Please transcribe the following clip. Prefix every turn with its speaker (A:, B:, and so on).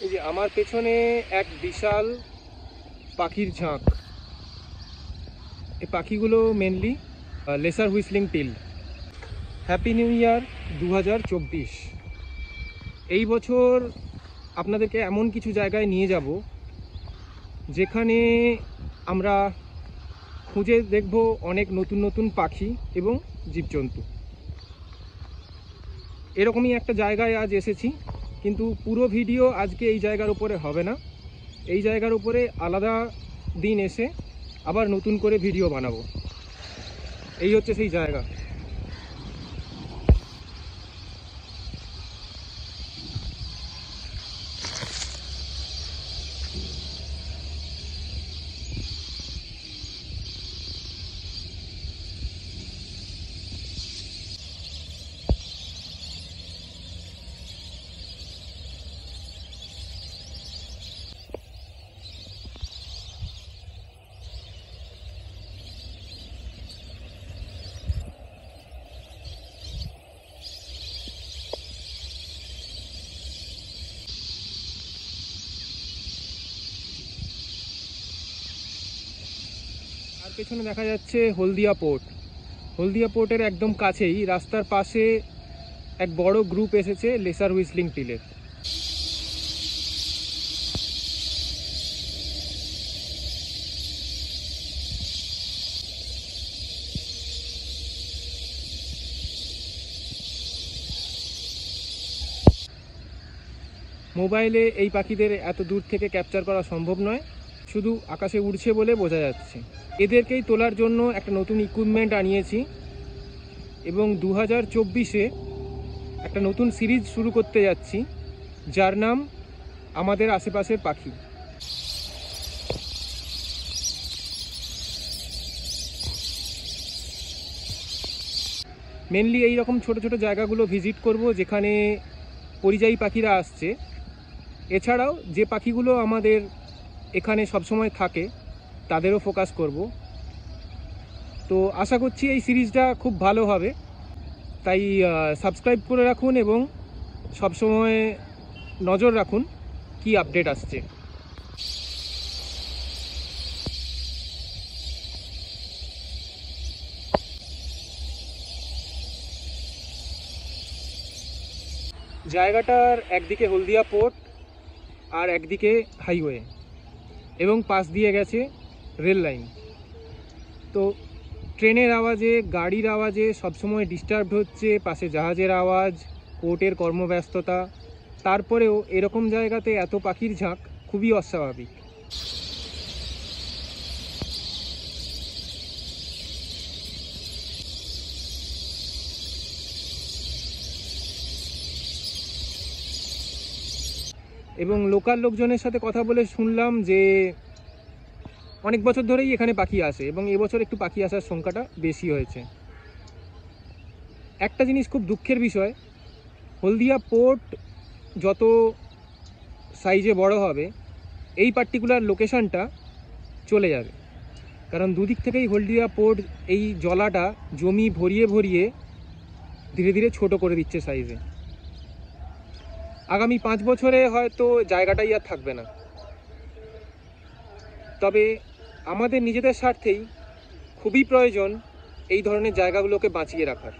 A: এই যে আমার পেছনে এক বিশাল পাখির ঝাঁক। এই পাখিগুলো mainly lesser whistling teal. Happy new year 2024। এই বছর আপনাদেরকে এমন কিছু জায়গায় নিয়ে যাব যেখানে আমরা খুঁজে দেখব অনেক নতুন নতুন পাখি এবং জীবজন্তু। এরকমই একটা জায়গায় আজ এসেছি, কিন্তু পুরো ভিডিও আজকে এই জায়গার উপরে হবে না। এই জায়গার উপরে আলাদা দিন এসে আবার নতুন করে ভিডিও বানাবো। এই হচ্ছে সেই জায়গা। আর পেছনে দেখা যাচ্ছে হলদিয়া পোর্ট। হলদিয়া পোর্টের একদম কাছেই রাস্তার পাশে এক বড় গ্রুপ এসেছে লেসার হুইসলিং টিলের। মোবাইলে এই পাখিদের এত দূর থেকে ক্যাপচার করা সম্ভব নয়, শুধু আকাশে উড়ছে বলে বোঝা যাচ্ছে। এদেরকেই তোলার জন্য একটা নতুন ইকুইপমেন্ট আনিয়েছি এবং 2024-এ একটা নতুন সিরিজ শুরু করতে যাচ্ছি, যার নাম আমাদের আশেপাশের পাখি। মেনলি এই রকম ছোট ছোট জায়গাগুলো ভিজিট করব যেখানে পরিযায়ী পাখিরা আসছে। এছাড়াও যে পাখিগুলো আমাদের এখানে সবসময় থাকে তাদেরও ফোকাস করব। তো আশা করছি এই সিরিজটা খুব ভালো হবে, তাই সাবস্ক্রাইব করে রাখুন এবং সবসময় নজর রাখুন কি আপডেট আসছে। জায়গাটার একদিকে হলদিয়া পোর্ট আর একদিকে হাইওয়ে এবং পাশ দিয়ে গেছে রেল লাইন। তো ট্রেনের আওয়াজে, গাড়ির আওয়াজে সবসময় ডিস্টার্ব হচ্ছে, পাশে জাহাজের আওয়াজ, পোর্টের কর্মব্যস্ততা। তারপরেও এরকম জায়গাতে এত পাখির ঝাঁক খুবই অস্বাভাবিক। এবং লোকাল লোকজনের সাথে কথা বলে শুনলাম যে অনেক বছর ধরেই এখানে পাখি আসে এবং এবছর একটু পাখি আসার সংখ্যাটা বেশি হয়েছে। একটা জিনিস খুব দুঃখের বিষয়, হলদিয়া পোর্ট যত সাইজে বড় হবে এই পার্টিকুলার লোকেশনটা চলে যাবে, কারণ দুদিক থেকেই হলদিয়া পোর্ট এই জলাটা জমি ভরিয়ে ভরিয়ে ধীরে ধীরে ছোট করে দিচ্ছে সাইজে। আগামী 5 বছরে হয়তো জায়গাটাই আর থাকবে না। তবে আমাদের নিজেদের স্বার্থেই খুবই প্রয়োজন এই ধরনের জায়গাগুলোকে বাঁচিয়ে রাখার।